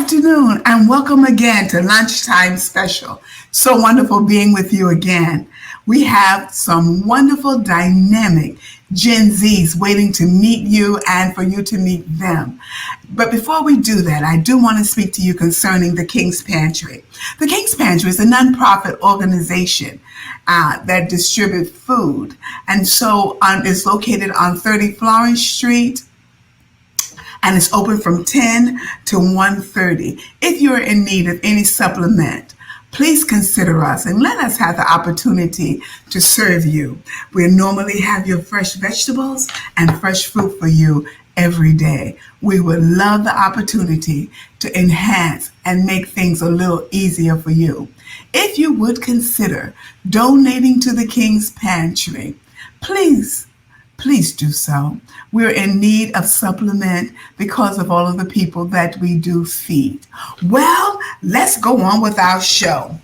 afternoon, and welcome again to Lunchtime Special. So wonderful being with you again. We have some wonderful, dynamic Gen Zs waiting to meet you and for you to meet them. But before we do that, I do want to speak to you concerning the King's Pantry. The King's Pantry is a nonprofit organization that distributes food, and so it's located on 30 Florence Street, and it's open from 10 to 1:30. If you're in need of any supplement, please consider us and let us have the opportunity to serve you. We normally have your fresh vegetables and fresh fruit for you every day. We would love the opportunity to enhance and make things a little easier for you. If you would consider donating to the King's Pantry, please do so. We're in need of supplement because of all of the people that we do feed. Well, let's go on with our show.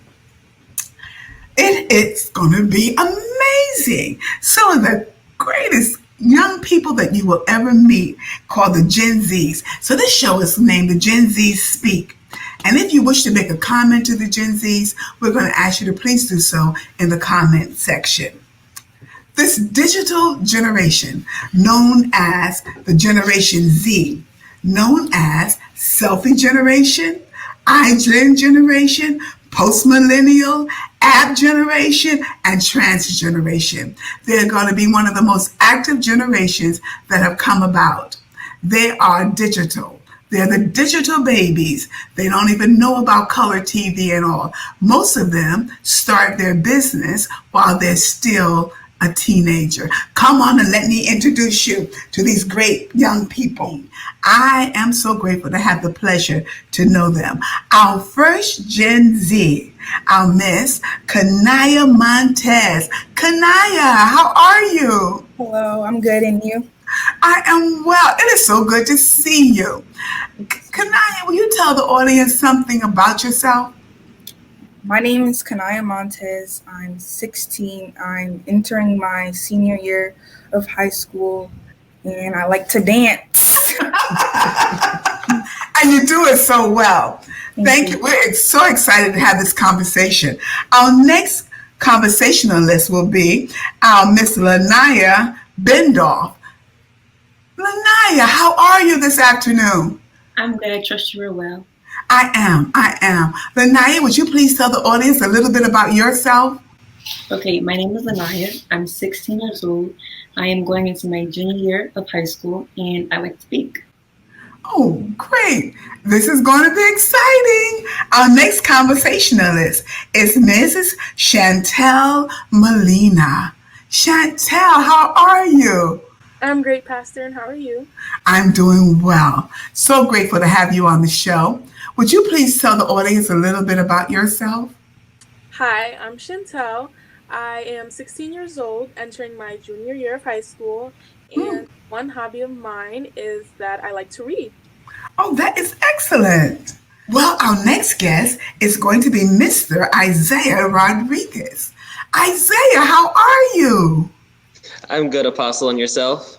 It's going to be amazing. Some of the greatest young people that you will ever meet, called the Gen Zs. So this show is named The Gen Zs Speak. And if you wish to make a comment to the Gen Zs, we're going to ask you to please do so in the comment section. This digital generation, known as the Generation Z, known as Selfie Generation, iGen Generation, Post-Millennial, App Generation, and Trans Generation. They're going to be one of the most active generations that have come about. They are digital. They're the digital babies. They don't even know about color TV and all. Most of them start their business while they're still a teenager. Come on and let me introduce you to these great young people. I am so grateful to have the pleasure to know them. Our first Gen Z, our Miss Kanaya Montez. Kanaya, how are you? Hello, I'm good, and you? I am well. It is so good to see you. Kanaya, will you tell the audience something about yourself? My name is Kanaya Montez. I'm 16. I'm entering my senior year of high school, and I like to dance. And you do it so well. Thank you. We're so excited to have this conversation. Our next conversationalist will be our Miss Lanaya Bendoff. Lanaya, how are you this afternoon? I'm good. I trust you are well. I am. Lanaya, would you please tell the audience a little bit about yourself? Okay, my name is Lanaya. I'm 16 years old. I am going into my junior year of high school, and I like to speak. Oh, great. This is going to be exciting. Our next conversationalist is Mrs. Chantel Molina. Chantel, how are you? I'm great, Pastor, and how are you? I'm doing well. So grateful to have you on the show. Would you please tell the audience a little bit about yourself? Hi, I'm Chantel. I am 16 years old, entering my junior year of high school, and one hobby of mine is that I like to read. Oh, that is excellent. Well, our next guest is going to be Mr. Isaiah Rodriguez. Isaiah, how are you? I'm good, Apostle, and yourself?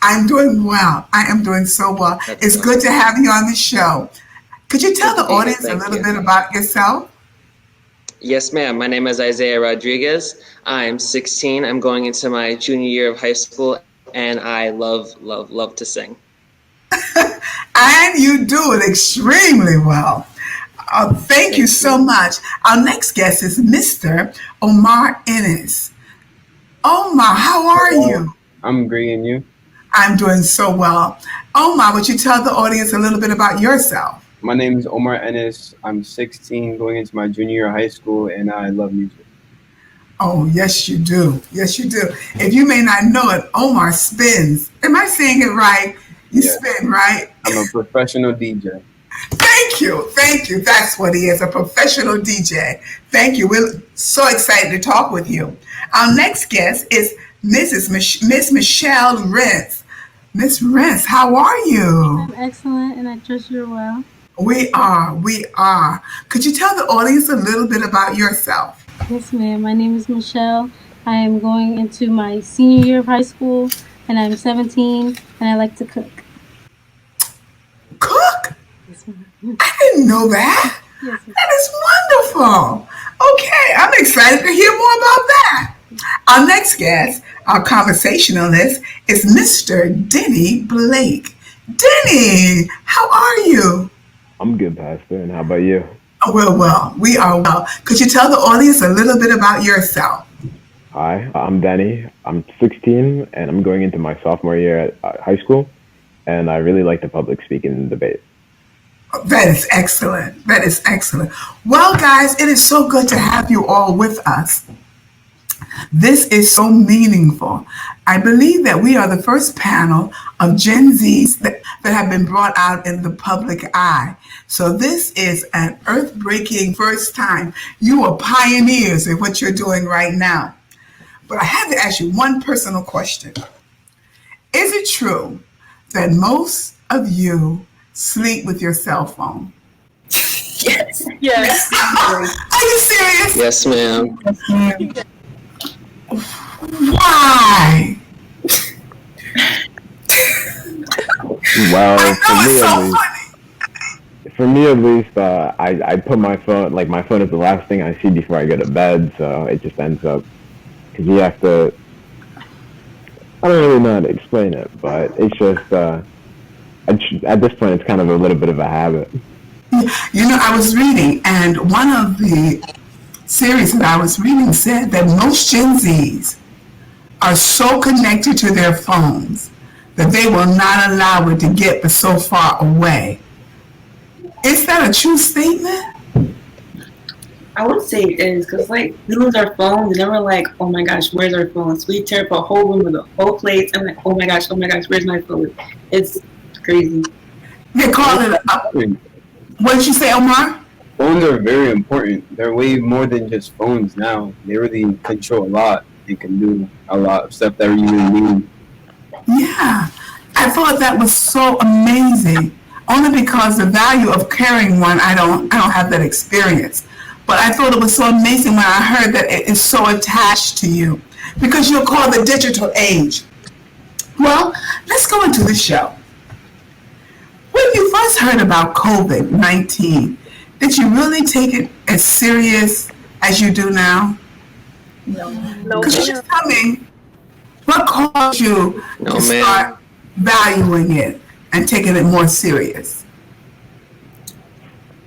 I'm doing well. I am doing so well. It's good to have you on the show. Could you tell the audience a little bit about yourself? Yes, ma'am. My name is Isaiah Rodriguez. I'm 16. I'm going into my junior year of high school, and I love to sing. And you do it extremely well. Thank you so much. Our next guest is Mr. Omar Ennis. Omar, how are you? I'm great, and you? I'm doing so well. Omar, would you tell the audience a little bit about yourself? My name is Omar Ennis. I'm 16, going into my junior year of high school, and I love music. Oh, yes, you do. Yes, you do. If you may not know it, Omar spins. Am I saying it right? You spin, right? I'm a professional DJ. Thank you. That's what he is, a professional DJ. Thank you. We're so excited to talk with you. Our next guest is Miss Michelle Rentz. Miss Rentz, how are you? I'm excellent, and I trust you're well. We are. Could you tell the audience a little bit about yourself? Yes, ma'am. My name is Michelle. I am going into my senior year of high school, and I'm 17, and I like to cook. Cook? Yes, ma'am. I didn't know that. Yes, ma'am. That is wonderful. Okay, I'm excited to hear more about that. Our next guest, our conversationalist, is Mr. Denny Blake. Denny, how are you? I'm good, Pastor. And how about you? Oh, well, we are well. Could you tell the audience a little bit about yourself? Hi, I'm Danny. I'm 16 and I'm going into my sophomore year at high school. And I really like the public speaking debate. That is excellent. That is excellent. Well, guys, it is so good to have you all with us. This is so meaningful. I believe that we are the first panel of Gen Zs that have been brought out in the public eye. So this is an earth-breaking first time. You are pioneers in what you're doing right now. But I have to ask you one personal question. Is it true that most of you sleep with your cell phone? Yes. Yes. Are you serious? Yes, ma'am. Why? Well, I know it's so funny. for me at least, I put my phone, like my phone is the last thing I see before I go to bed. So it just ends up, because you have to, I don't really know how to explain it, but it's just, at this point, it's kind of a little bit of a habit. You know, I was reading, and one of the series that I was reading said that most Gen Zs are so connected to their phones that they will not allow it to get so far away. Is that a true statement? I would say it is because like we lose our phones and then we're like, oh my gosh, where's our phones? We tear up a whole room with a whole plate. I'm like, oh my gosh, where's my phone? It's crazy. They call it a, what did you say, Omar? Phones are very important. They're way more than just phones now. They really control a lot. They can do a lot of stuff that you really need. Yeah, I thought that was so amazing. Only because the value of carrying one, I don't have that experience. But I thought it was so amazing when I heard that it is so attached to you because you're called the digital age. Well, let's go into the show. When you first heard about COVID-19, did you really take it as serious as you do now? No. No, Could you just tell me what caused you No, to ma'am. start valuing it and taking it more serious?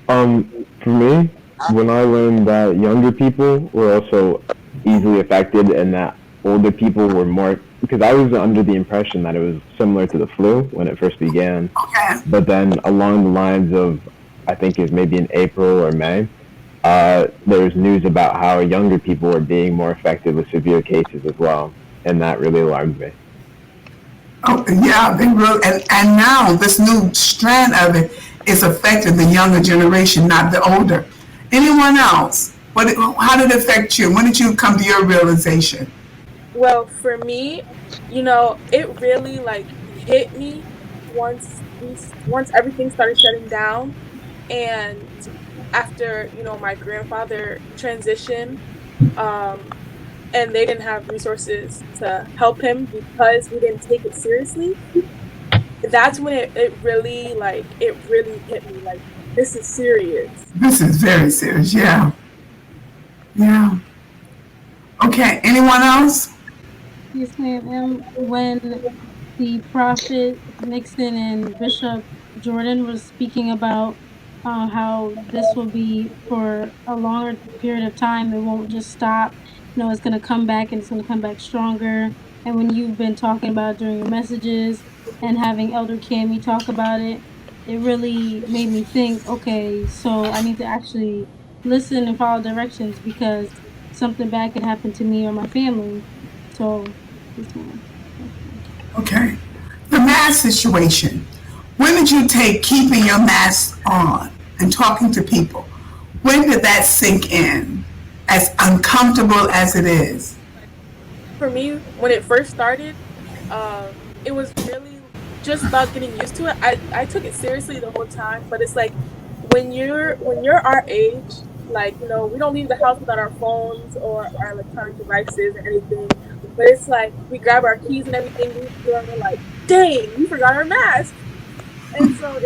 For me, when I learned that younger people were also easily affected and that older people were more, because I was under the impression that it was similar to the flu when it first began, Okay. but then along the lines of, I think it was maybe in April or May, there was news about how younger people were being more affected with severe cases as well, and that really alarmed me. Oh, yeah, they really, and now this new strand of it is affecting the younger generation, not the older. Anyone else? How did it affect you? When did you come to your realization? well, for me, it really like hit me once once everything started shutting down, and after my grandfather transitioned, um, and they didn't have resources to help him because we didn't take it seriously. That's when it really hit me like this is serious. This is very serious. Yeah. Yeah. Okay. Anyone else? Yes, ma'am. When the prophet Nixon and Bishop Jordan was speaking about how this will be for a longer period of time, it won't just stop. It's going to come back and it's going to come back stronger. And when you've been talking about during your messages and having Elder Cammy talk about it, it really made me think, okay, so I need to actually listen and follow directions because something bad could happen to me or my family. So, yes, ma'am. Okay. The mask situation. When did you take keeping your mask on and talking to people? When did that sink in? As uncomfortable as it is. For me, when it first started, it was really just about getting used to it. I took it seriously the whole time, but it's like when you're our age, like we don't leave the house without our phones or our electronic devices or anything. But it's like we grab our keys and everything, we're like, dang, we forgot our mask. And so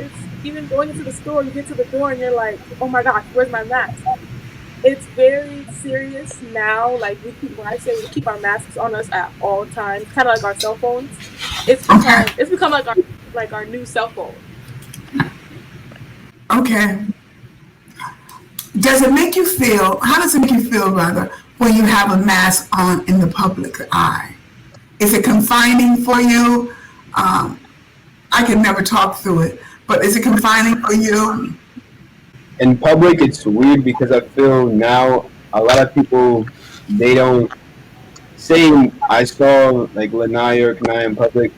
even going into the store, you get to the door and you're like, oh my gosh, where's my mask? It's very serious now. Like when I say we keep our masks on us at all times, kind of like our cell phones. Okay. It's become like our new cell phone. Okay. Does it make you feel, how does it make you feel, rather, when you have a mask on in the public eye? Is it confining for you? I can never talk through it, but is it confining for you? In public, it's weird because I feel now a lot of people, they don't say I saw like Lanaya or Kanaya in public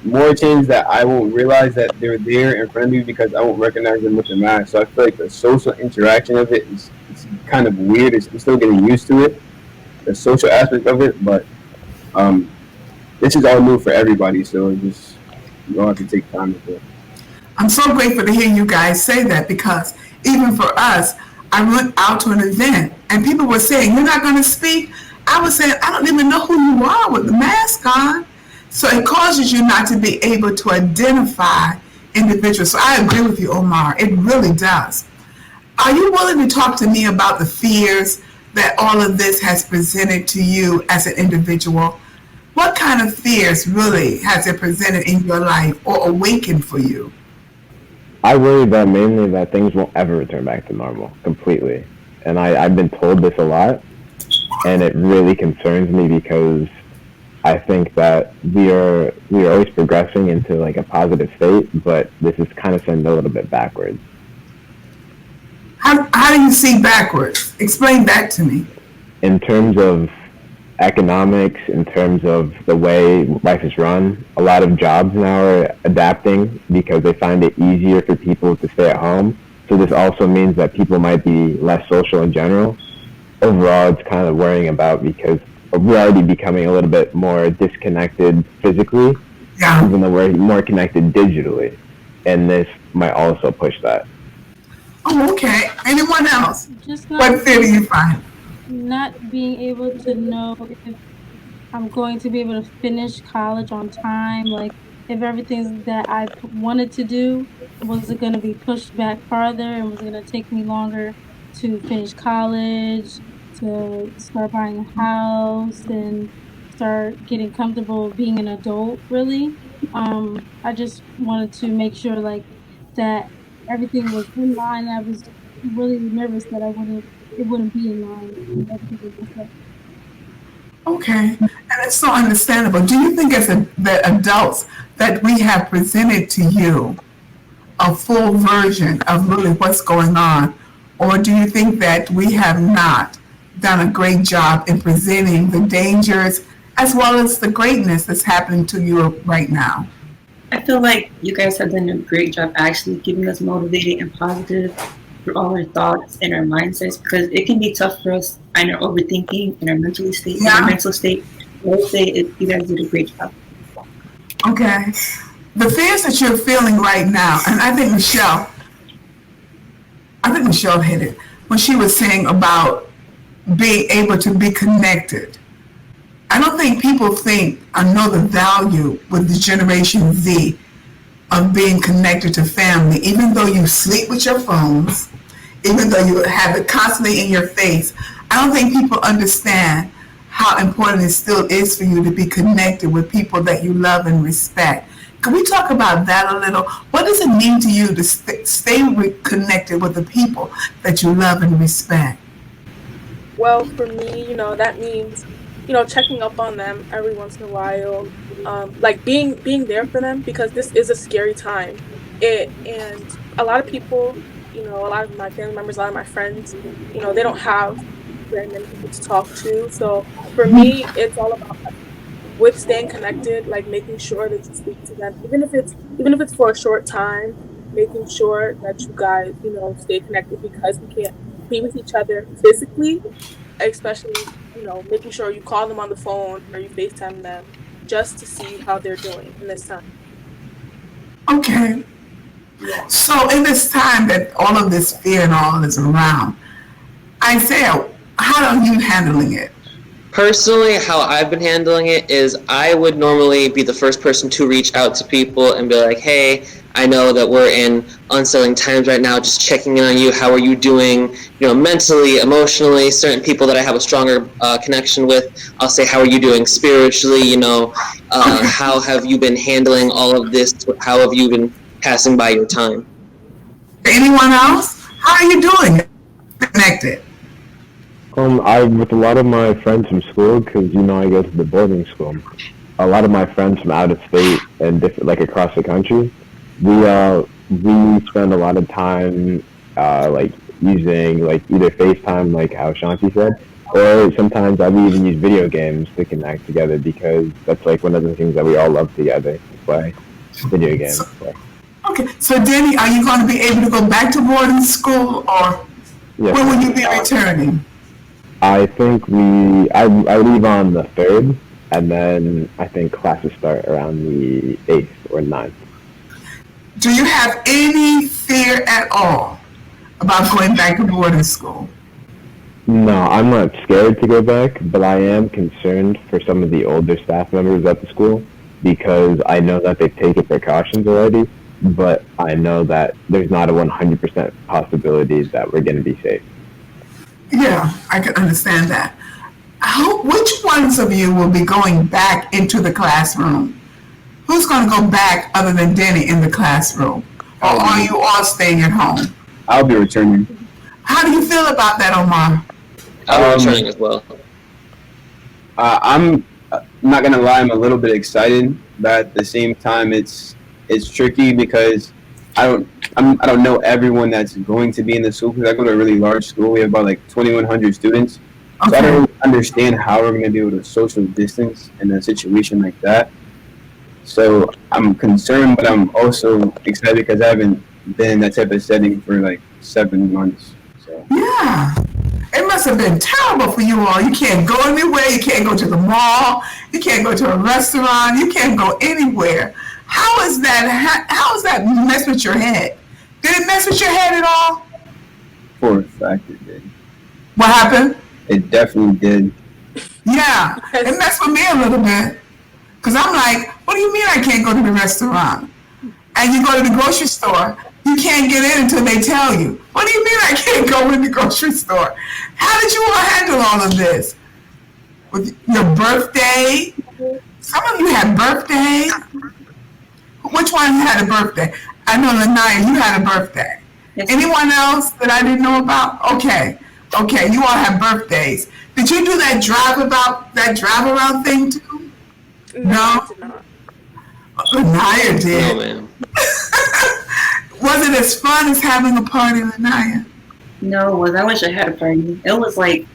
more change that I won't realize that they're there in front of me because I won't recognize them with the mask. So I feel like the social interaction of it is it's kind of weird. I'm still getting used to it, the social aspect of it, but um, this is all new for everybody. So it just you don't have to take time with it. I'm so grateful to hear you guys say that because even for us, I went out to an event and people were saying, you're not going to speak? I was saying, I don't even know who you are with the mask on. So it causes you not to be able to identify individuals. So I agree with you, Omar. It really does. Are you willing to talk to me about the fears that all of this has presented to you as an individual? What kind of fears really has it presented in your life or awakened for you? I worry that mainly that things won't ever return back to normal completely. And I've been told this a lot, and it really concerns me because I think that we are always progressing into like a positive state, but this is kind of sending a little bit backwards. How do you see backwards? Explain that to me. In terms of economics, in terms of the way life is run, a lot of jobs now are adapting because they find it easier for people to stay at home. So this also means that people might be less social in general. Overall, it's kind of worrying about because we're already becoming a little bit more disconnected physically, Yeah. even though we're more connected digitally. And this might also push that. Oh, okay. Anyone else? Just What fear do you find? not being able to know if I'm going to be able to finish college on time. Like, if everything that I wanted to do was it going to be pushed back farther, and was it going to take me longer to finish college, to start buying a house, and start getting comfortable being an adult. Really, I just wanted to make sure like that everything was in line. I was really nervous that I wouldn't it wouldn't be in line and everything would mess up. Okay. And it's so understandable. Do you think as the adults that we have presented to you a full version of really what's going on? Or do you think that we have not done a great job in presenting the dangers as well as the greatness that's happening to you right now? I feel like you guys have done a great job actually keeping us motivated and positive through all our thoughts and our mindsets because it can be tough for us in our overthinking and our Yeah. mental state. I would say you guys did a great job. Okay. The fears that you're feeling right now, and I think Michelle hit it when she was saying about being able to be connected. I don't think people think or know the value with the Generation Z of being connected to family, even though you sleep with your phones, even though you have it constantly in your face. I don't think people understand how important it still is for you to be connected with people that you love and respect. Can we talk about that a little? What does it mean to you to stay connected with the people that you love and respect? Well, for me, that means, checking up on them every once in a while, like being there for them because this is a scary time. And a lot of people, a lot of my family members, a lot of my friends, they don't have very many people to talk to. So for me, it's all about with staying connected, like making sure that you speak to them, even if it's for a short time, making sure that you guys, stay connected because we can't be with each other physically, especially, making sure you call them on the phone or you FaceTime them just to see how they're doing in this time. Okay. Yeah. So in this time that all of this fear and all is around, Isaiah, how are you handling it? Personally, how I've been handling it is I would normally be the first person to reach out to people and be like, hey, I know that we're in unsettling times right now, just checking in on you. How are you doing, mentally, emotionally? Certain people that I have a stronger connection with, I'll say, how are you doing spiritually? How have you been handling all of this? How have you been passing by your time? Anyone else? How are you doing? Connected. With a lot of my friends from school, because I go to the boarding school. A lot of my friends from out of state and different, like across the country, we spend a lot of time like using like either FaceTime, like how Shanti said, or sometimes I would even use video games to connect together because that's like one of the things that we all love together to play video games. So. Okay, so Danny, are you going to be able to go back to boarding school, or yes, when will you be returning? I think I leave on the 3rd, and then I think classes start around the 8th or 9th. Do you have any fear at all about going back to boarding school? No, I'm not scared to go back, but I am concerned for some of the older staff members at the school because I know that they've taken precautions already, but I know that there's not a 100% possibility that we're going to be safe. Yeah, I can understand that. Which ones of you will be going back into the classroom? Who's going to go back other than Denny in the classroom? Or are you all staying at home? I'll be returning. How do you feel about that, Omar? I'll be returning as well. I'm not gonna lie, I'm a little bit excited, but at the same time, it's tricky because I don't know everyone that's going to be in the school because I go to a really large school. We have about like 2,100 students, so I don't really understand how we're gonna be able to social distance in a situation like that. So I'm concerned, but I'm also excited because I haven't been in that type of setting for like 7 months. So. Yeah. It must have been terrible for you all. You can't go anywhere. You can't go to the mall. You can't go to a restaurant. You can't go anywhere. How is that? How is that mess with your head? Did it mess with your head at all? For a fact, it did. What happened? It definitely did. Yeah, it messed with me a little bit. Because I'm like, what do you mean I can't go to the restaurant? And you go to the grocery store, you can't get in until they tell you. What do you mean I can't go in the grocery store? How did you all handle all of this? With your birthday? Some of you had birthdays. Which one had a birthday? I know, Lanaya, you had a birthday. Anyone else that I didn't know about? Okay, you all have birthdays. Did you do that drive around thing too? No? I did not. Lanaya did. No, ma'am. Was it as fun as having a party, Lanaya? No, it was. I wish I had a party. It was like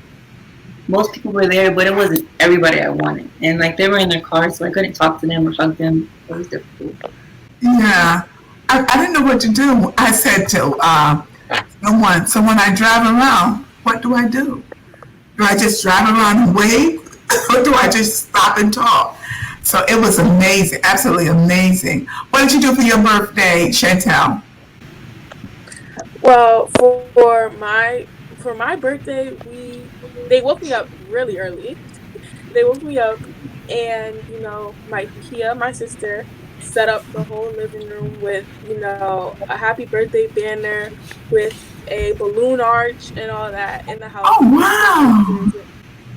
most people were there, but it wasn't everybody I wanted. And like they were in their cars, so I couldn't talk to them or hug them. It was difficult. Yeah. I didn't know what to do. I said to someone, so when I drive around, what do I do? Do I just drive around and wave? Or do I just stop and talk? So it was amazing, absolutely amazing. What did you do for your birthday, Chantel? Well, for my birthday, they woke me up really early. They woke me up, and my sister, set up the whole living room with a happy birthday banner with a balloon arch and all that in the house. Oh wow!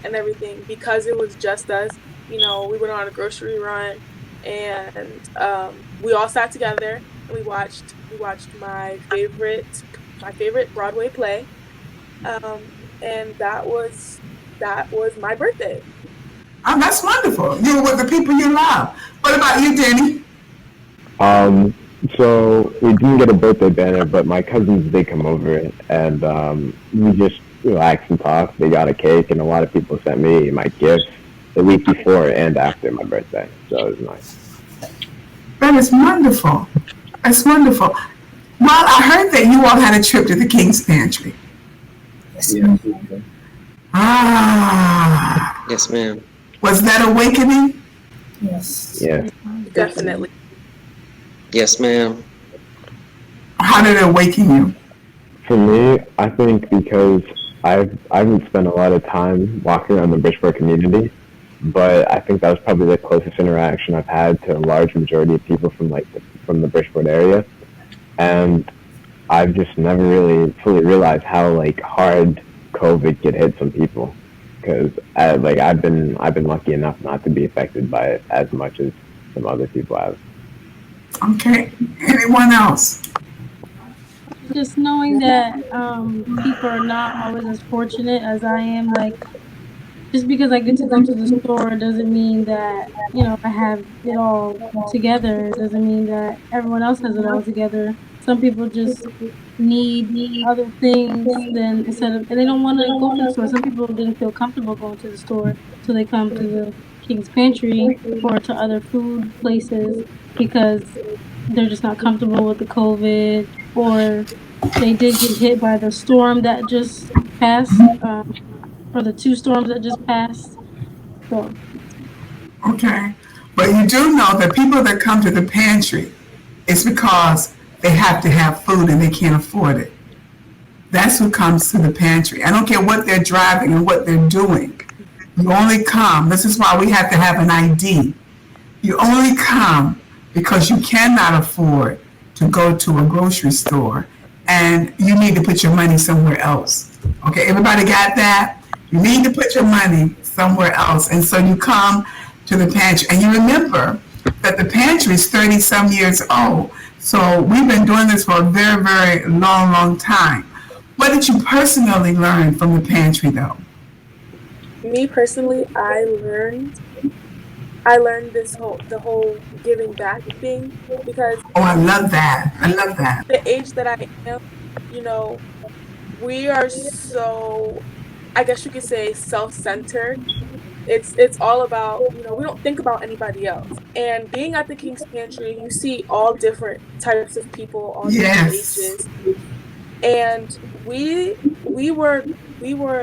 And everything, because it was just us. We went on a grocery run, and we all sat together and we watched my favorite Broadway play, and that was my birthday. Oh, that's wonderful. You were with the people you love. What about you, Danny? So we didn't get a birthday banner, but my cousins did come over, and we just relaxed and talked. They got a cake, and a lot of people sent me my gifts the week before and after my birthday, so it was nice. That is wonderful. That's wonderful. Well, I heard that you all had a trip to the King's Pantry. Yeah. Ah. Yes, ma'am. Was that awakening? Yes. Yeah. Definitely. Yes, ma'am. How did it awaken you? For me, I think because I haven't spent a lot of time walking around the Bridgeport community, but I think that was probably the closest interaction I've had to a large majority of people from from the Bridgeport area, and I've just never really fully realized how like hard COVID could hit some people, because I've been lucky enough not to be affected by it as much as some other people have. Okay. Anyone else? Just knowing that people are not always as fortunate as I am. Like, just because I get to go to the store doesn't mean that, you know, I have it all together. It doesn't mean that everyone else has it all together. Some people just need other things than instead of, and they don't want to go to the store. Some people didn't feel comfortable going to the store, so they come to the King's Pantry or to other food places because they're just not comfortable with the COVID, or they did get hit by the storm that just passed, or the two storms that just passed. So Okay. But you do know that people that come to the pantry, it's because they have to have food and they can't afford it. That's who comes to the pantry. I don't care what they're driving and what they're doing. You only come. This is why we have to have an ID. You only come because you cannot afford to go to a grocery store and you need to put your money somewhere else. Okay, everybody got that? You need to put your money somewhere else. And so you come to the pantry. And you remember that the pantry is 30 some years old. So we've been doing this for a very, very long, long time. What did you personally learn from the pantry though? Me personally, I learned the whole giving back thing because Oh, I love that. I love that. the age that I am, you know, we are so, I guess you could say, self-centered. It's all about, you know, we don't think about anybody else. And being at the King's Pantry, you see all different types of people, all different Yes. ages. And we were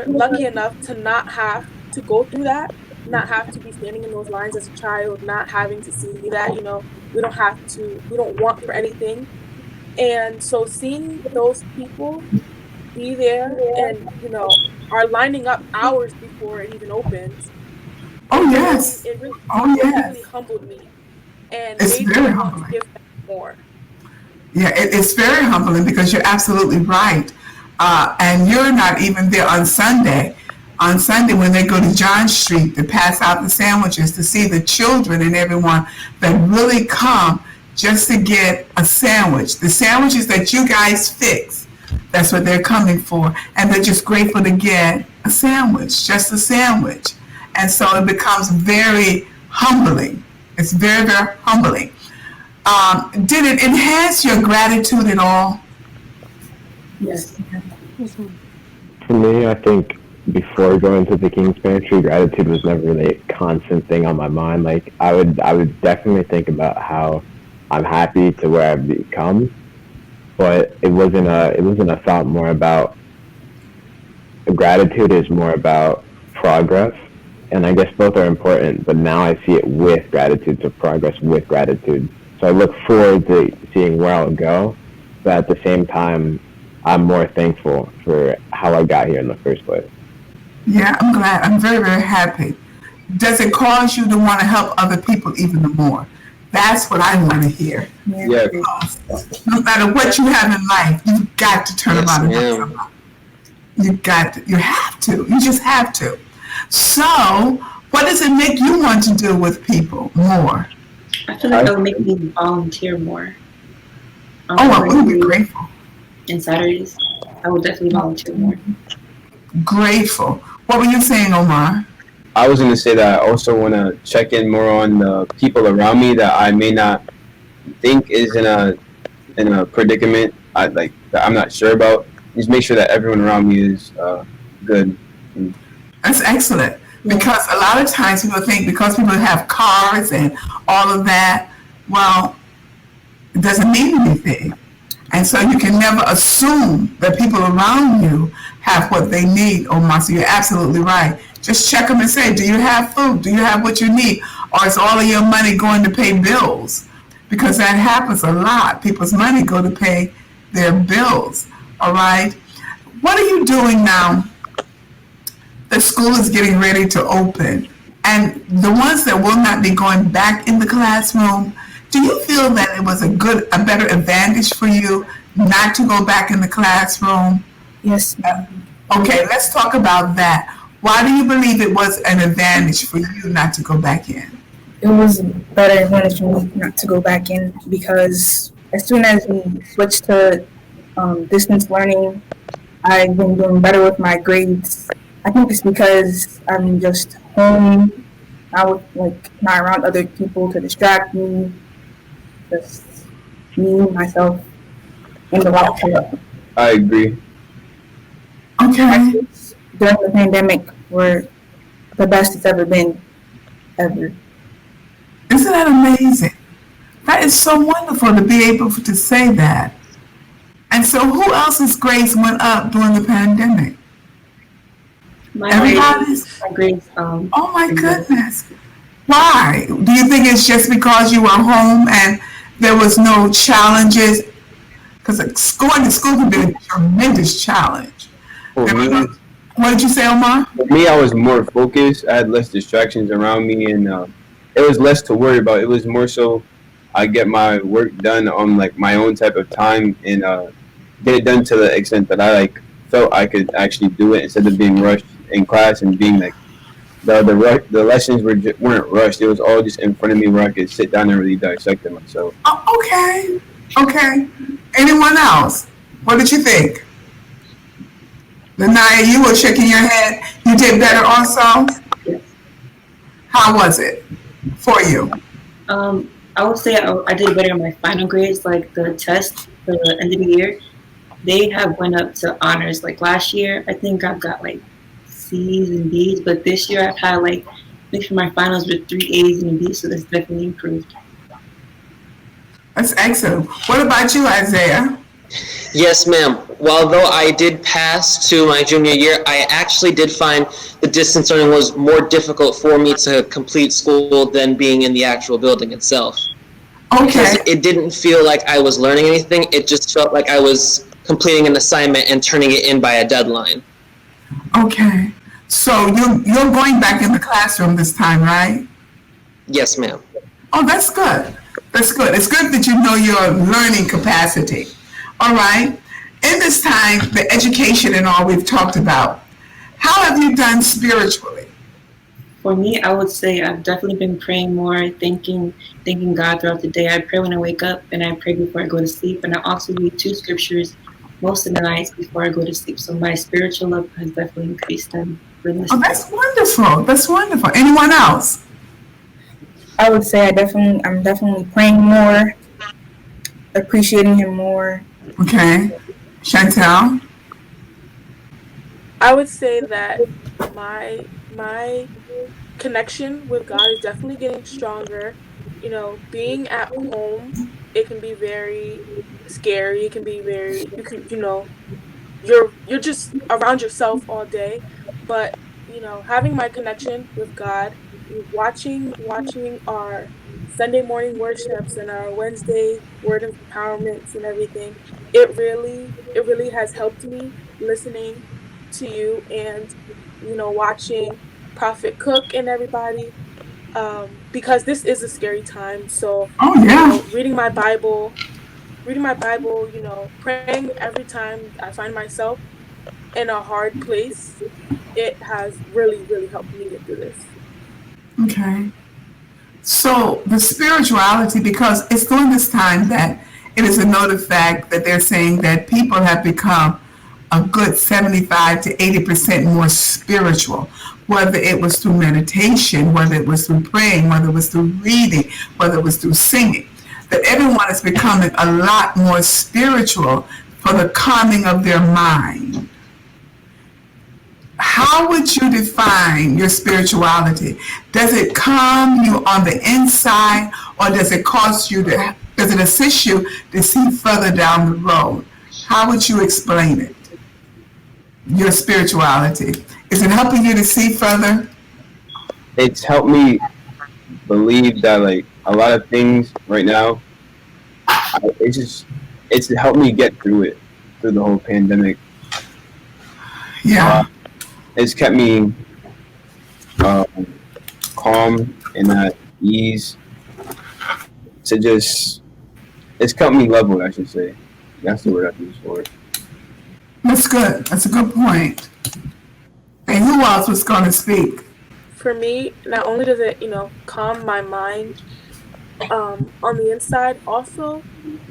lucky enough to not have to go through that, not have to be standing in those lines as a child, not having to see that, you know, we don't want for anything. And so seeing those people be there and, you know, are lining up hours before it even opens, Oh, yes. it really, Oh, it yes. really humbled me and It's made me very want to humbling. give back more. Yeah, it's very humbling because you're absolutely right. And you're not even there on Sunday. On Sunday, when they go to John Street to pass out the sandwiches, to see the children and everyone that really come just to get a sandwich. The sandwiches that you guys fix, that's what they're coming for. And they're just grateful to get a sandwich, just a sandwich. And so it becomes very humbling. It's very, very humbling. Did it enhance your gratitude at all? Yes. For me, I think before going to the King's Pantry, gratitude was never really a constant thing on my mind. Like I would definitely think about how I'm happy to where I've become, but it wasn't a thought more about gratitude is more about progress. And I guess both are important, but now I see it with gratitude, so progress with gratitude. So I look forward to seeing where I'll go, but at the same time, I'm more thankful for how I got here in the first place. Yeah, I'm glad. I'm very, very happy. Does it cause you to want to help other people even more? That's what I want to hear. Yeah. No matter what you have in life, you've got to turn Yes, around and help ma'am. somebody. You have to. You just have to. So, what does it make you want to do with people more? I feel like that would make me volunteer more. Oh, I would be grateful. And Saturdays, I would definitely volunteer more. Grateful. What were you saying, Omar? I was gonna say that I also want to check in more on the people around me that I may not think is in a predicament that I'm not sure about. Just make sure that everyone around me is good. That's excellent. Because a lot of times people think because people have cars and all of that, well, it doesn't mean anything. And so you can never assume that people around you have what they need, Omar. So you're absolutely right. Just check them and say, do you have food? Do you have what you need? Or is all of your money going to pay bills? Because that happens a lot. People's money go to pay their bills. All right. What are you doing now that school is getting ready to open, and the ones that will not be going back in the classroom, do you feel that it was a better advantage for you not to go back in the classroom? Yes. Okay, let's talk about that. Why do you believe it was an advantage for you not to go back in? It was better advantage for me not to go back in because as soon as we switched to distance learning, I've been doing better with my grades. I think it's because I'm just home. I would like not around other people to distract me. Just me, myself, and the laptop. I agree. Okay, During the pandemic were the best it's ever been, ever. isn't that amazing? That is so wonderful to be able to say that. And so, who else's grades went up during the pandemic? My Everybody's. grades, my grades, Oh my goodness. Why? Do you think it's just because you were home and there was no challenges? Because going to school can be a tremendous challenge. For There was me, no, what did you say, Omar? I was more focused. I had less distractions around me, and it was less to worry about. It was more so I get my work done on like my own type of time, and get it done to the extent that I like felt I could actually do it instead of being rushed in class and being like the lessons weren't rushed. It was all just in front of me where I could sit down and really dissect it myself. Oh, okay. Okay. Anyone else? What did you think? Lanaya, you were shaking your head. You did better also? yes. How was it for you? I would say I did better in my final grades, like the test for the end of the year. They have went up to honors. Like last year, I think I've got like C's and B's, but this year I've had like make sure my finals with 3 A's and a B, so that's definitely improved. That's excellent. What about you, Isaiah? Yes, ma'am. Well, though I did pass to my junior year, I actually did find the distance learning was more difficult for me to complete school than being in the actual building itself. Because Okay. it didn't feel like I was learning anything. It just felt like I was completing an assignment and turning it in by a deadline. Okay. So you're going back in the classroom this time, right? Yes, ma'am. Oh, that's good. That's good. It's good that you know your learning capacity. All right. In this time, the education and all we've talked about, how have you done spiritually? For me, I would say I've definitely been praying more, thanking God throughout the day. I pray when I wake up and I pray before I go to sleep. And I also read 2 scriptures most of the nights before I go to sleep. So my spiritual love has definitely increased and been Oh, that's wonderful. That's wonderful. Anyone else? I would say I'm definitely praying more, appreciating him more. Okay. Chantel? I would say that my connection with God is definitely getting stronger. You know, being at home, it can be very scary. It can be very you're just around yourself all day, but having my connection with God, watching our Sunday morning worships and our Wednesday word empowerments and everything, it really has helped me listening to you and watching Prophet Cook and everybody, because this is a scary time. So Oh, yeah. reading my Bible, praying every time I find myself in a hard place, it has really, really helped me get through this. Okay. So the spirituality, because it's during this time that it is a noted fact that they're saying that people have become a good 75 to 80% more spiritual, whether it was through meditation, whether it was through praying, whether it was through reading, whether it was through singing, that everyone is becoming a lot more spiritual for the calming of their mind. How would you define your spirituality? Does it calm you on the inside, or does it assist you to see further down the road? How would you explain it? Your spirituality. Is it helping you to see further? It's helped me believe that like a lot of things right now, it's helped me get through it through the whole pandemic. Yeah. it's kept me um, calm and at ease to just, it's kept me leveled, I should say. That's the word I use for it. That's good. That's a good point. And who else was going to speak? For me, not only does it, calm my mind on the inside, also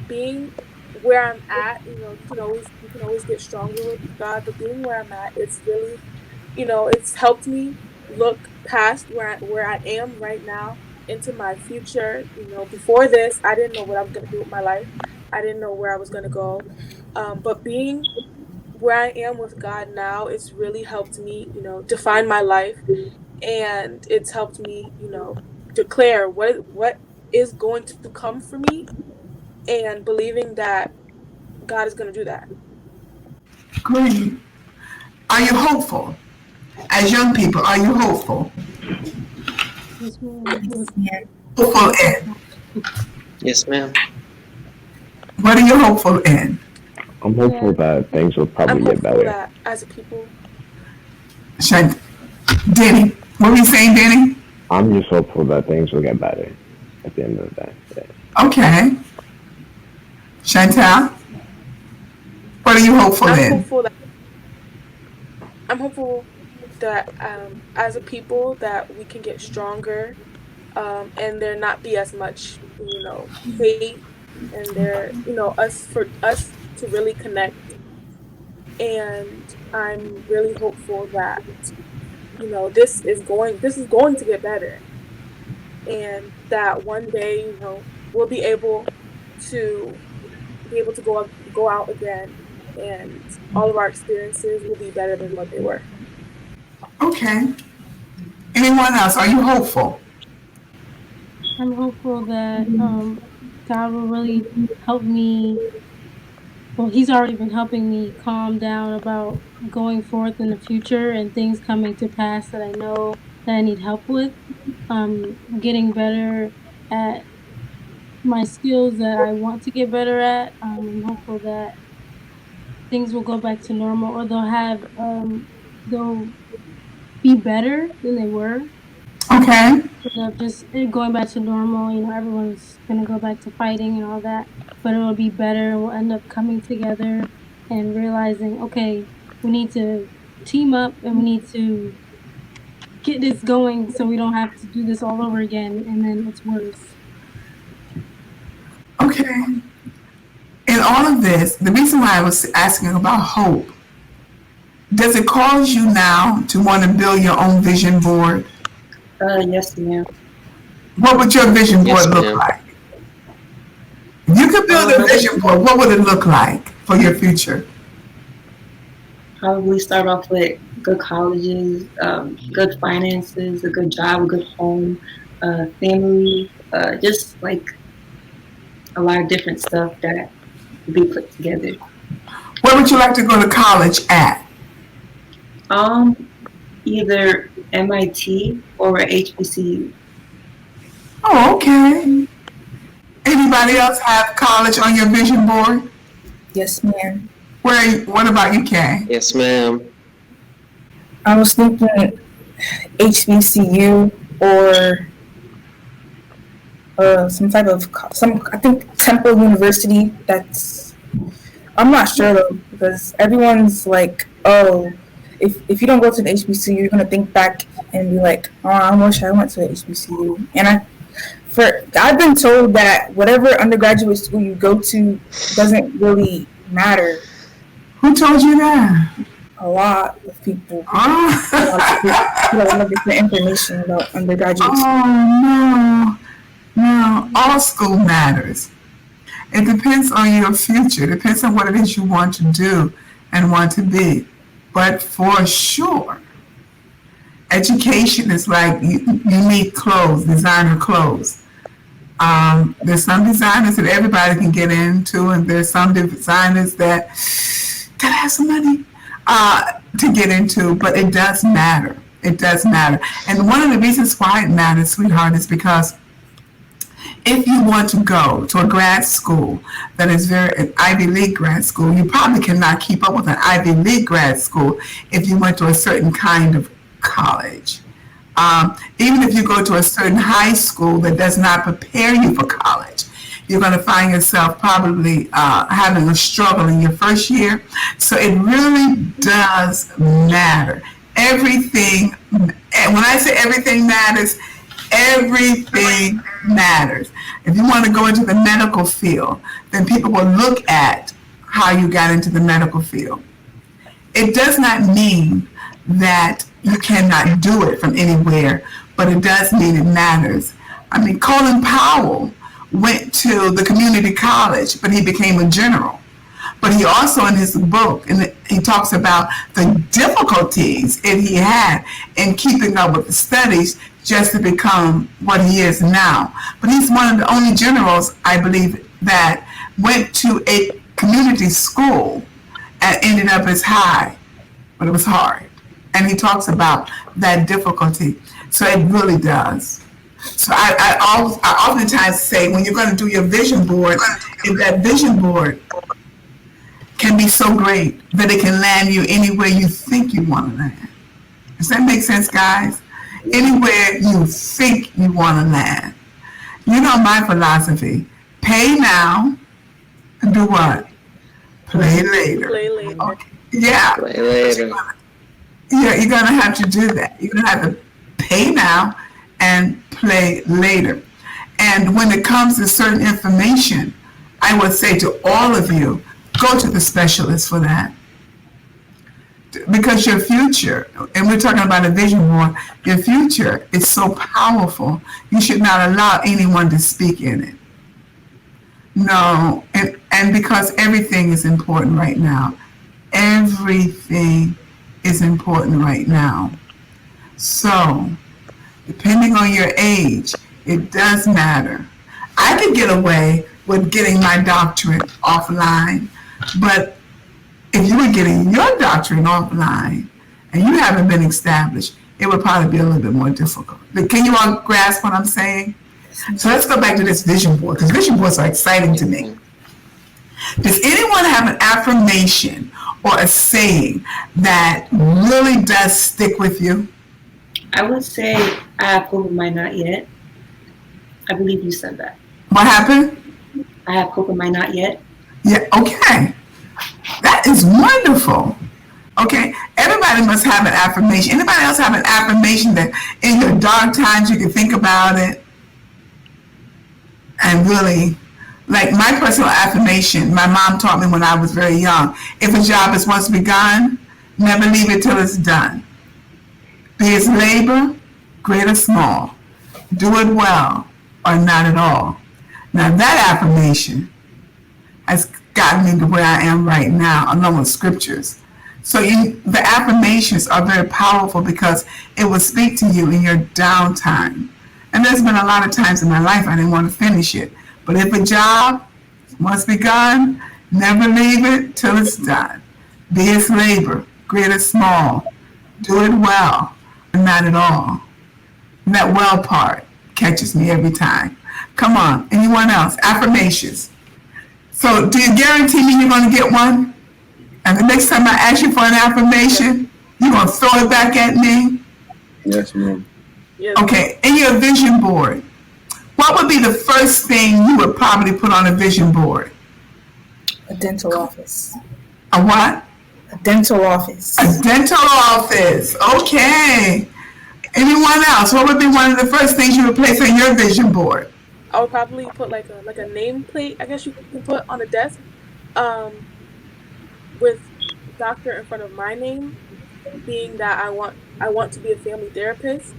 being where I'm at, you can always get stronger with God, but being where I'm at, it's really, it's helped me look past where I am right now into my future. Before this, I didn't know what I was going to do with my life. I didn't know where I was going to go. But being where I am with God now, it's really helped me, define my life, and it's helped me, declare what is going to come for me, and believing that God is going to do that. Great. Are you hopeful? As young people, are you hopeful? Yes, ma'am. Hopeful in? Yes, ma'am. What are you hopeful in? I'm hopeful that things will I'm probably get hopeful better. that as a people, Denny, what were you saying, Denny? I'm just hopeful that things will get better at the end of the day. Yeah. Okay. Chantal, what are you hopeful I'm in? hopeful that I'm hopeful that as a people that we can get stronger, and there not be as much hate, and there us for us to really connect. And I'm really hopeful that this is going to get better, and that one day we'll to be able to go out again, and all of our experiences will be better than what they were. Okay. Anyone else? Are you hopeful? I'm hopeful that God will really help me. Well, He's already been helping me calm down about going forth in the future and things coming to pass that I know that I need help with. Getting better at my skills that I want to get better at. I'm hopeful that things will go back to normal, or they'll be better than they were. Okay. Instead of just it going back to normal, everyone's gonna go back to fighting and all that, but it'll be better. We'll end up coming together and realizing, okay, we need to team up and we need to get this going so we don't have to do this all over again and then it's worse. Okay. In all of this, the reason why I was asking about hope, does it cause you now to want to build your own vision board? Yes, ma'am. What would your vision Yes, board look ma'am. like? If you could build a vision board, what would it look like for your future? Probably start off with good colleges, good finances, a good job, a good home, family, just like a lot of different stuff that will be put together. Where would you like to go to college at? Either MIT or HBCU. Oh, okay. Anybody else have college on your vision board? Yes, ma'am. What about you, Kay? Yes, ma'am. I was thinking HBCU or I think Temple University. I'm not sure though, because everyone's like, oh, if you don't go to the HBCU, you're gonna think back and be like, oh, I wish I went to the HBCU. And I've been told that whatever undergraduate school you go to doesn't really matter. Who told you that? A lot of people. Oh, A lot of different information about undergraduate school. oh no. All school matters. It depends on your future. It depends on what it is you want to do and want to be. But for sure, education is like unique clothes, designer clothes. There's some designers that everybody can get into, and there's some designers that gotta have some money to get into. But it does matter. It does matter. And one of the reasons why it matters, sweetheart, is because if you want to go to a grad school that is an Ivy League grad school, you probably cannot keep up with an Ivy League grad school if you went to a certain kind of college. Even if you go to a certain high school that does not prepare you for college, you're going to find yourself probably having a struggle in your first year. So it really does matter. Everything, and when I say everything matters, everything matters. If you want to go into the medical field, then people will look at how you got into the medical field. It does not mean that you cannot do it from anywhere, but it does mean it matters. I mean, Colin Powell went to the community college, but he became a general. But he also, in his book, and he talks about the difficulties that he had in keeping up with the studies just to become what he is now. But he's one of the only generals, I believe, that went to a community school and ended up as high, but it was hard. And he talks about that difficulty. So it really does. So I oftentimes say, when you're going to do your vision board, if that vision board can be so great that it can land you anywhere you think you want to land. Does that make sense, guys? Anywhere you think you want to land. You know my philosophy. Pay now and do what? Play later. Play later. Okay. Yeah. Play later. Yeah, you're going to have to do that. You're going to have to pay now and play later. And when it comes to certain information, I would say to all of you, go to the specialist for that. Because your future, and we're talking about a vision board, your future is so powerful, you should not allow anyone to speak in it. No, and because everything is important right now. Everything is important right now. So, depending on your age, it does matter. I could get away with getting my doctorate offline, but if you were getting your doctorate offline and you haven't been established, it would probably be a little bit more difficult. But can you all grasp what I'm saying? So let's go back to this vision board, because vision boards are exciting to me. Does anyone have an affirmation or a saying that really does stick with you? I would say I have hope in my not yet. I believe you said that. What happened? I have hope in my not yet. Yeah, okay. That is wonderful. Okay, everybody must have an affirmation. Anybody else have an affirmation that in your dark times you can think about it and really, like my personal affirmation, my mom taught me when I was very young, if a job is once begun, never leave it till it's done. Be it labor, great or small, do it well or not at all. Now that affirmation has gotten me to where I am right now, along with scriptures. So the affirmations are very powerful because it will speak to you in your downtime. And there's been a lot of times in my life I didn't want to finish it. But if a job once begun, never leave it till it's done. Be it labor, great or small, do it well or not at all. And that well part catches me every time. Come on, anyone else? Affirmations. So do you guarantee me you're going to get one? And the next time I ask you for an affirmation, you're going to throw it back at me? Yes, ma'am. Yes. Okay, in your vision board, what would be the first thing you would probably put on a vision board? A dental office. A what? A dental office. A dental office. Okay. Anyone else? What would be one of the first things you would place on your vision board? I would probably put like a nameplate, I guess you can put on a desk, with doctor in front of my name, being that I want to be a family therapist.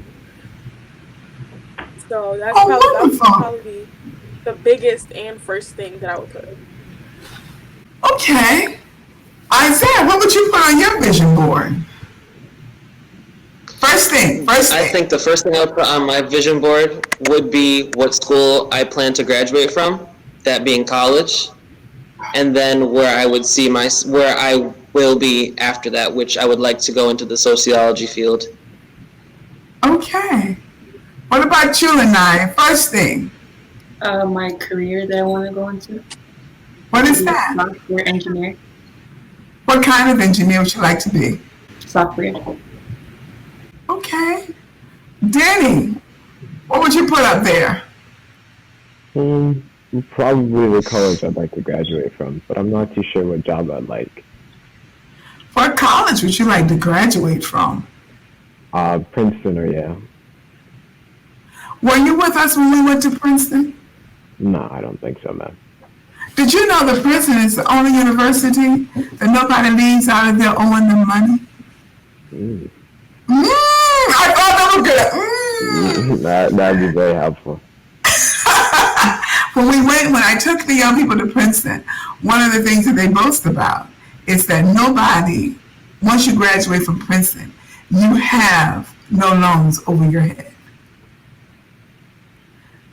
So that's probably be the biggest and first thing that I would put. Okay. Isaiah, what would you put on your vision board? First thing. I think the first thing I would put on my vision board would be what school I plan to graduate from, that being college, and then where I would see where I will be after that, which I would like to go into the sociology field. Okay. What about you, Lanai? First thing. My career that I want to go into. What is Be a that? software engineer. What kind of engineer would you like to be? Software. Okay. Danny, what would you put up there? Probably the college I'd like to graduate from, but I'm not too sure what job I'd like. What college would you like to graduate from? Princeton or Yale. Were you with us when we went to Princeton? No, I don't think so, man. Did you know that Princeton is the only university that nobody leaves out of there owing them money? I thought that was good. That'd be very helpful. When I took the young people to Princeton, one of the things that they boast about is that nobody, once you graduate from Princeton, you have no loans over your head.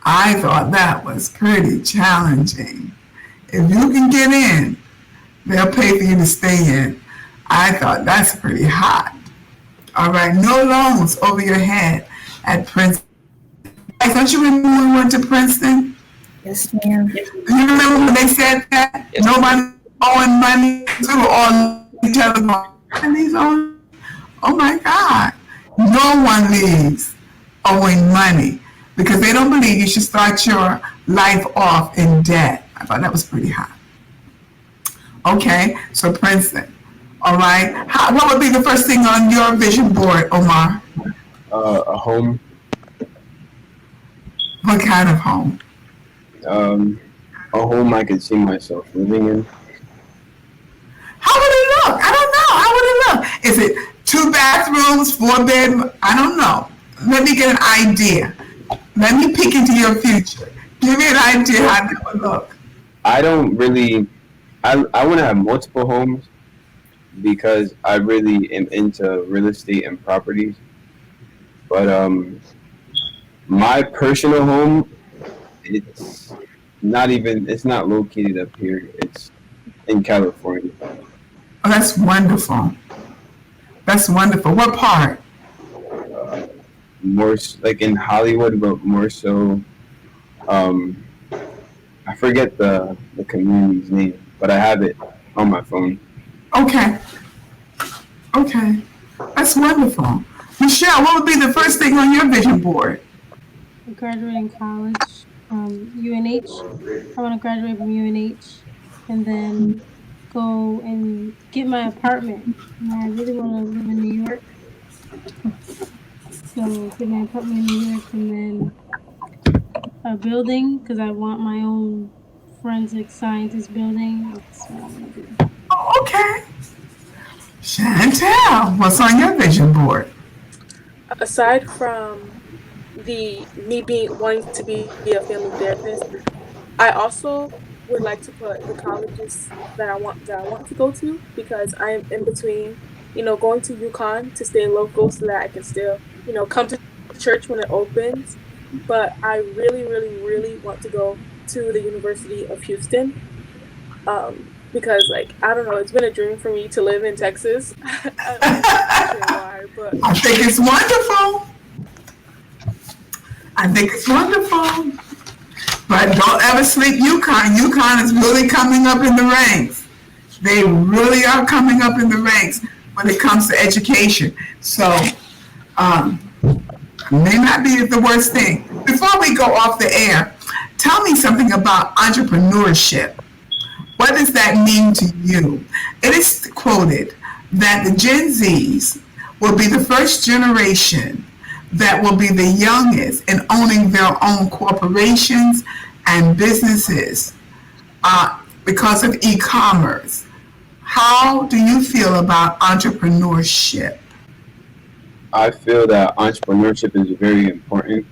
I thought that was pretty challenging. If you can get in, they'll pay for you to stay in. I thought that's pretty hot. All right, no loans over your head at Princeton. Don't you remember when we went to Princeton? Yes, ma'am. Do you remember when they said that? Yes. Nobody owing money to all each other. Oh my God. No one leaves owing money because they don't believe you should start your life off in debt. I thought that was pretty hot. Okay, so Princeton. All right. What would be the first thing on your vision board, Omar? A home. What kind of home? A home I could see myself living in. How would it look? I don't know. How would it look? Is it 2 bathrooms, 4 bedrooms? I don't know. Let me get an idea. Let me peek into your future. Give me an idea how that would look. I don't really. I want to have multiple homes because I really am into real estate and properties. But my personal home, it's not located up here. It's in California. Oh, that's wonderful. That's wonderful. What part? More like in Hollywood, but more so. I forget the community's name, but I have it on my phone. Okay. Okay. That's wonderful. Michelle, what would be the first thing on your vision board? Graduating college from UNH. I want to graduate from UNH and then go and get my apartment. And I really want to live in New York. So get my apartment in New York and then a building because I want my own forensic scientist building. That's what I want to do. Oh, okay. Chantel, what's on your vision board? Aside from me wanting to be a family therapist, I also would like to put the colleges that I want to go to because I am in between, going to UConn to stay local so that I can still, come to church when it opens. But I really, really, really want to go to the University of Houston because, I don't know, it's been a dream for me to live in Texas. I'm not sure why, but I think it's wonderful. But don't ever sleep UConn. UConn is really coming up in the ranks. They really are coming up in the ranks when it comes to education. So, may not be the worst thing. Before we go off the air, tell me something about entrepreneurship. What does that mean to you? It is quoted that the Gen Zs will be the first generation that will be the youngest in owning their own corporations and businesses because of e-commerce. How do you feel about entrepreneurship? I feel that entrepreneurship is very important,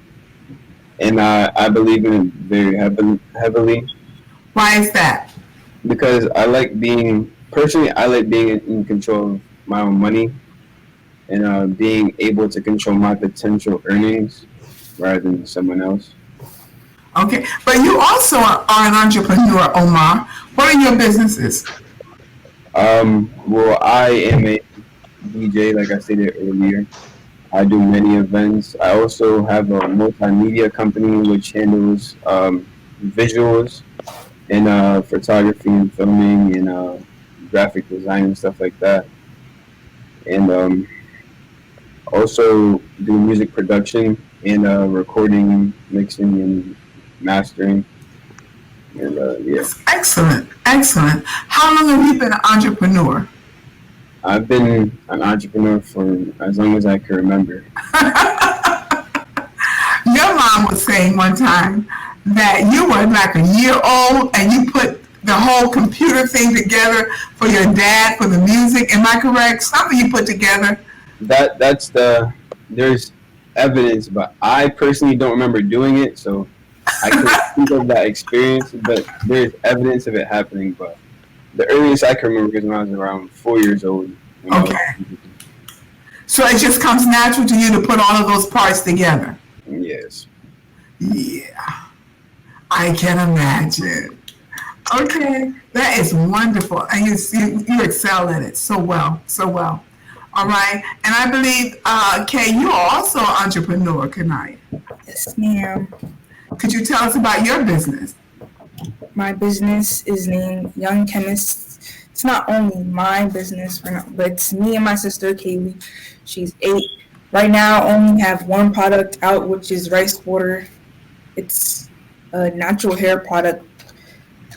and I believe in it very heavily. Why is that? Because I like being in control of my own money and being able to control my potential earnings rather than someone else. Okay, but you also are an entrepreneur, Omar. What are your businesses? Well, I am a DJ, like I stated earlier. I do many events. I also have a multimedia company which handles visuals and photography and filming and graphic design and stuff like that. And also do music production and recording, mixing, and mastering. And yeah, Excellent, excellent. How long have you been an entrepreneur? I've been an entrepreneur for as long as I can remember. Your mom was saying one time that you were like a year old and you put the whole computer thing together for your dad for the music. Am I correct? Something you put together. That's there's evidence, but I personally don't remember doing it, so I can't think of that experience. But there's evidence of it happening. But the earliest I can remember is when I was around 4 years old. Okay. So it just comes natural to you to put all of those parts together. Yes. Yeah, I can imagine. Okay, that is wonderful, and you excel at it so well, so well. All right, and I believe, Kay, you are also an entrepreneur, Kanaya. Yes, ma'am. Could you tell us about your business? My business is named Young Chemists. It's not only my business, but it's me and my sister, Kaylee. She's 8. Right now, I only have one product out, which is rice water. It's a natural hair product.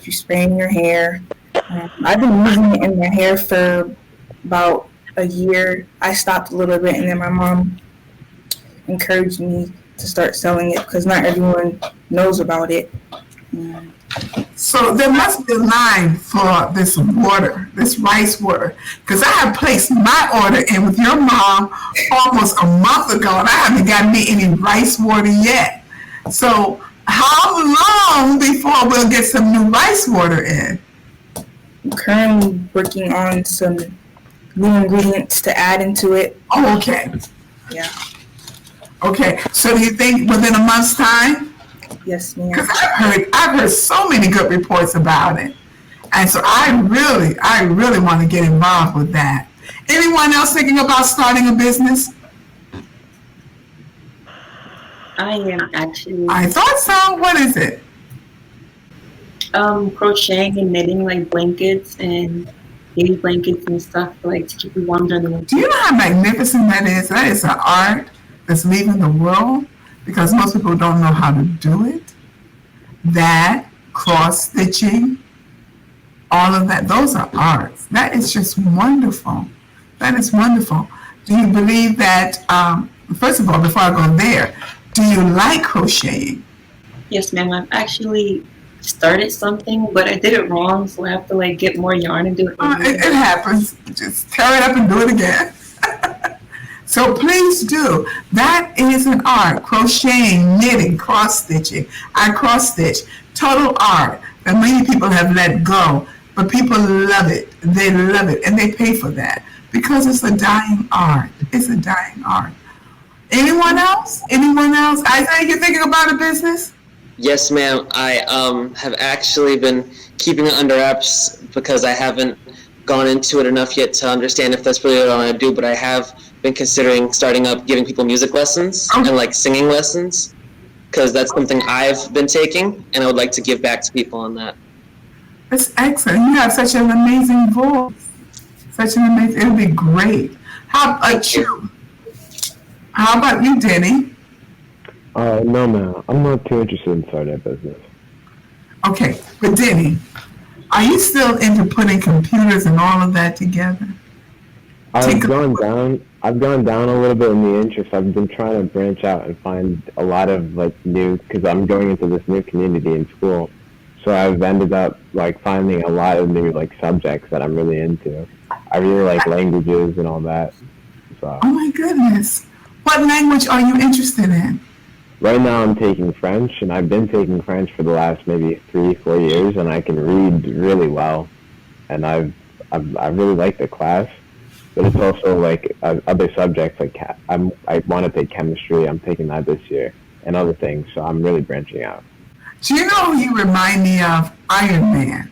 You spray in your hair. I've been using it in my hair for about a year. I stopped a little bit, and then my mom encouraged me to start selling it because not everyone knows about it. So there must be a line for this water, this rice water, because I have placed my order in with your mom almost a month ago, and I haven't gotten me any rice water yet. So how long before we'll get some new rice water in? I'm currently working on some new ingredients to add into it. Oh, okay. Yeah. Okay. So do you think within a month's time? Yes, ma'am. Because I've heard so many good reports about it, and so I really want to get involved with that. Anyone else thinking about starting a business? I am actually I thought so. What is it? crocheting and knitting like blankets and baby blankets and stuff like to keep you warm during the winter. Do you know how magnificent that is? That is an art that's leaving the world because most people don't know how to do it. That, cross stitching, all of that, those are arts. That is just wonderful. That is wonderful. Do you believe that, first of all, before I go there, do you like crocheting? Yes, ma'am. I've actually started something, but I did it wrong, so I have to like get more yarn and do it. It happens. Just tear it up and do it again. So please do. That is an art. Crocheting, knitting, cross stitching. I cross stitch. Total art that many people have let go, but people love it. They love it, and they pay for that because it's a dying art. It's a dying art. Anyone else? Anyone else? Isaiah, you thinking about a business? Yes, ma'am. I have actually been keeping it under wraps because I haven't gone into it enough yet to understand if that's really what I want to do, but I have been considering starting up giving people music lessons and like singing lessons because that's something I've been taking and I would like to give back to people on that. That's excellent. You have such an amazing voice. It'll be great. How about you? How about you, Denny? No, man. I'm not too interested in starting a business. Okay, but Denny, are you still into putting computers and all of that together? I've gone down a little bit in the interest. I've been trying to branch out and find a lot of like new, because I'm going into this new community in school. So I've ended up like finding a lot of new like subjects that I'm really into. I really like languages and all that. So. Oh my goodness. What language are you interested in? Right now I'm taking French, and I've been taking French for the last maybe 3-4 years, and I can read really well. And I really like the class, but it's also like other subjects like I want to take chemistry. I'm taking that this year, and other things. So I'm really branching out. Do you know who you remind me of? Iron Man.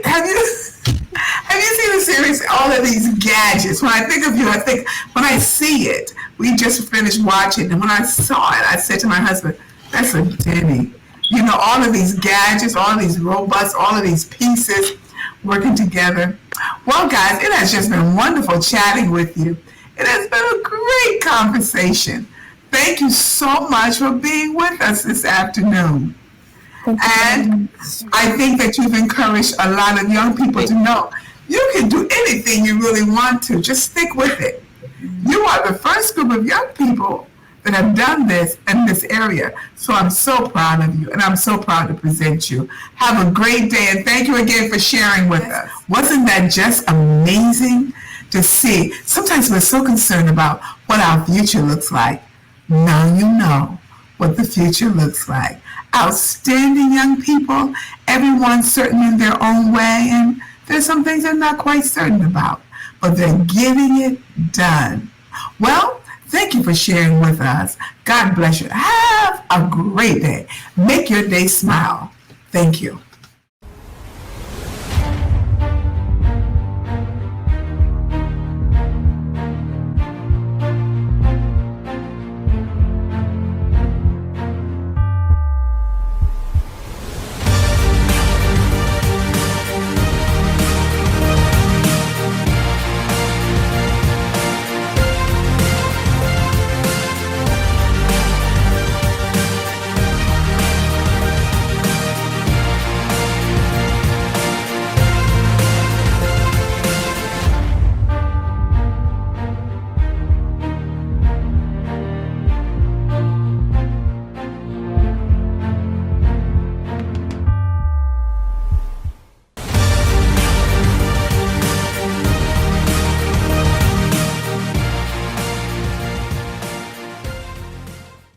Have you seen the series? All of these gadgets. When I think of you, when I see it, we just finished watching, and when I saw it, I said to my husband, "That's a Denny." all of these gadgets, all of these robots, all of these pieces working together. Well, guys, it has just been wonderful chatting with you. It has been a great conversation. Thank you so much for being with us this afternoon. And I think that you've encouraged a lot of young people to know you can do anything you really want to. Just stick with it. You are the first group of young people that have done this in this area. So I'm so proud of you, and I'm so proud to present you. Have a great day, and thank you again for sharing with us. Wasn't that just amazing to see? Sometimes we're so concerned about what our future looks like. Now you know what the future looks like. Outstanding young people, everyone certain in their own way, and there's some things they're not quite certain about, but they're getting it done. Well, thank you for sharing with us. God bless you. Have a great day. Make your day smile. Thank you.